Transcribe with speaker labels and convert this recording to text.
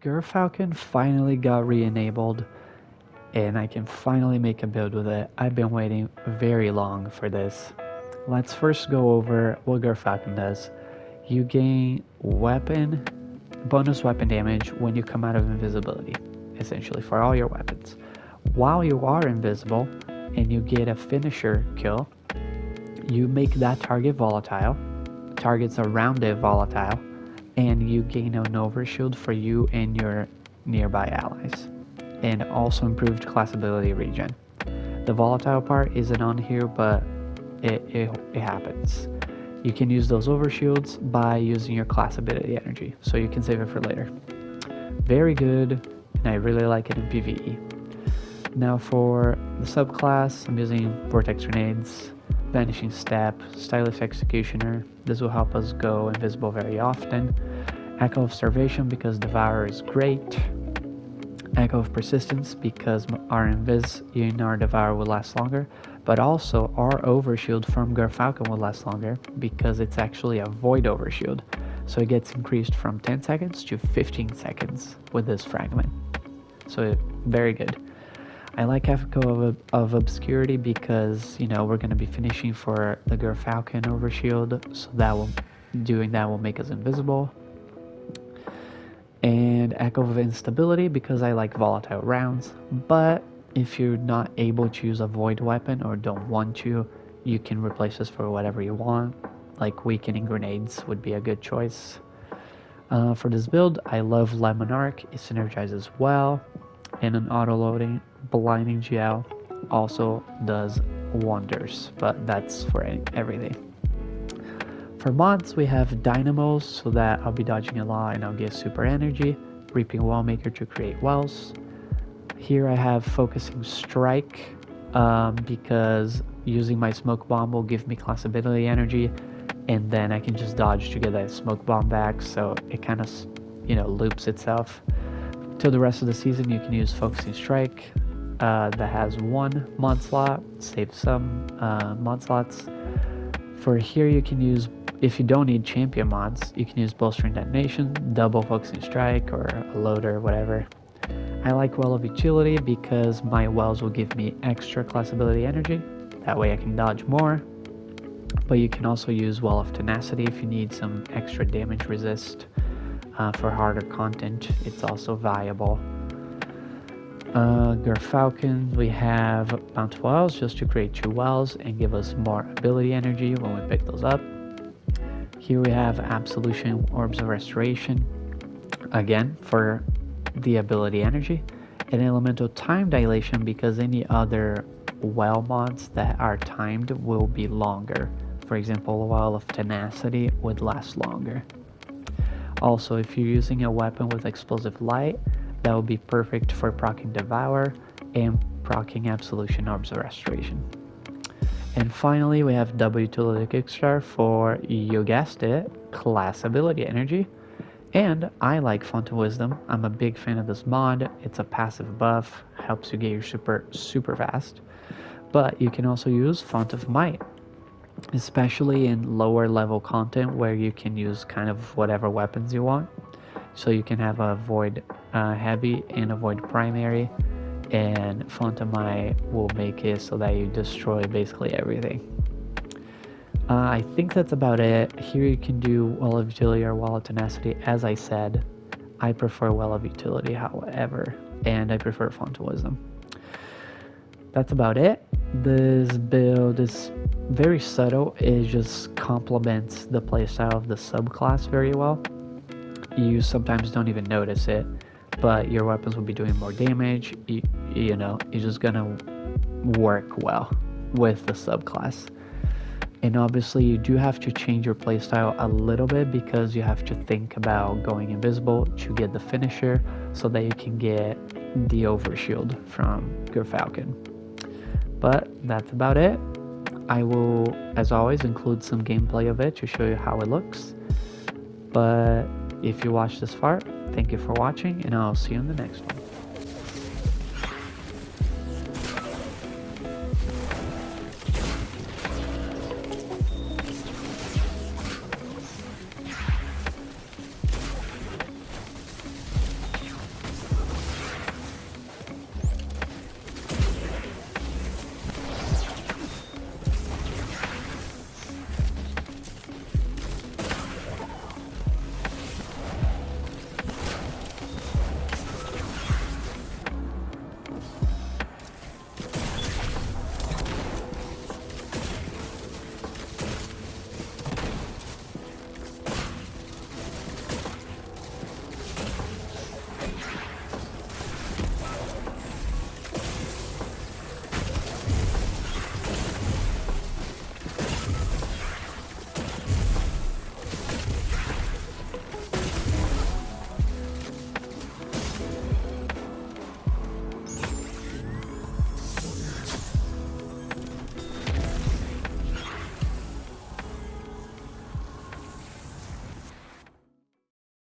Speaker 1: Gyrfalcon finally got re-enabled, and I can finally make a build with it. I've been waiting very long for this. Let's first go over what Gyrfalcon does. You gain bonus weapon damage when you come out of invisibility, essentially for all your weapons. While you are invisible and you get a finisher kill, you make that target volatile, targets around it volatile, and you gain an overshield for you and your nearby allies, and also improved class ability regen. The volatile part isn't on here, but it happens. You can use those overshields by using your class ability energy, so you can save it for later. Very good, and I really like it in PvE. Now for the subclass, I'm using Vortex Grenades, Vanishing Step, Stylish Executioner. This will help us go invisible very often. Echo of Starvation because Devour is great. Echo of Persistence because our Invis in our Devour will last longer, but also our Overshield from Gyrfalcon will last longer because it's actually a Void Overshield. So it gets increased from 10 seconds to 15 seconds with this fragment. So very good. I like Echo of Obscurity because, you know, we're going to be finishing for the Gyrfalcon Overshield, so doing that will make us invisible. And Echo of Instability because I like volatile rounds, but if you're not able to use a void weapon or don't want to, you can replace this for whatever you want, like Weakening Grenades would be a good choice. For this build, I love Lemon Arc, it synergizes well, and an auto-loading Blinding Gel also does wonders, but that's for everything. For mods, we have Dynamos, so that I'll be dodging a lot and I'll get super energy, Reaping Wellmaker to create wells. Here I have Focusing Strike, because using my Smoke Bomb will give me class ability energy, and then I can just dodge to get that Smoke Bomb back, so it kind of, loops itself. Till the rest of the season, you can use Focusing Strike, that has one mod slot, save some mod slots. For here, you can use, if you don't need champion mods, you can use Bolstering Detonation, Double Focusing Strike, or a Loader, whatever. I like Well of Utility because my wells will give me extra class ability energy, that way I can dodge more. But you can also use Well of Tenacity if you need some extra damage resist. For harder content, it's also viable. Gyrfalcon, we have Bountiful Wells just to create 2 wells and give us more ability energy when we pick those up. Here we have Absolution Orbs of Restoration, again for the ability energy, and Elemental Time Dilation because any other well mods that are timed will be longer. For example, a Well of Tenacity would last longer. Also, if you're using a weapon with Explosive Light, that will be perfect for proccing Devour and proccing Absolution Orbs of Restoration. And finally, we have Double Utility Kickstart for, you guessed it, class ability energy. And I like Font of Wisdom. I'm a big fan of this mod. It's a passive buff, helps you get your super fast. But you can also use Font of Might, especially in lower level content where you can use kind of whatever weapons you want. So you can have a Void Heavy and a Void Primary, and Font of Might will make it so that you destroy basically everything. I think that's about it. Here you can do Well of Utility or Well of Tenacity. As I said, I prefer Well of Utility, however, and I prefer Font of Wisdom. That's about it. This build is very subtle. It just complements the playstyle of the subclass very well. You sometimes don't even notice it, but your weapons will be doing more damage. You're just gonna work well with the subclass. And obviously you do have to change your playstyle a little bit because you have to think about going invisible to get the finisher so that you can get the overshield from Gyrfalcon. But that's about it. I will, as always, include some gameplay of it to show you how it looks. But if you watched this far, thank you for watching, and I'll see you in the next one.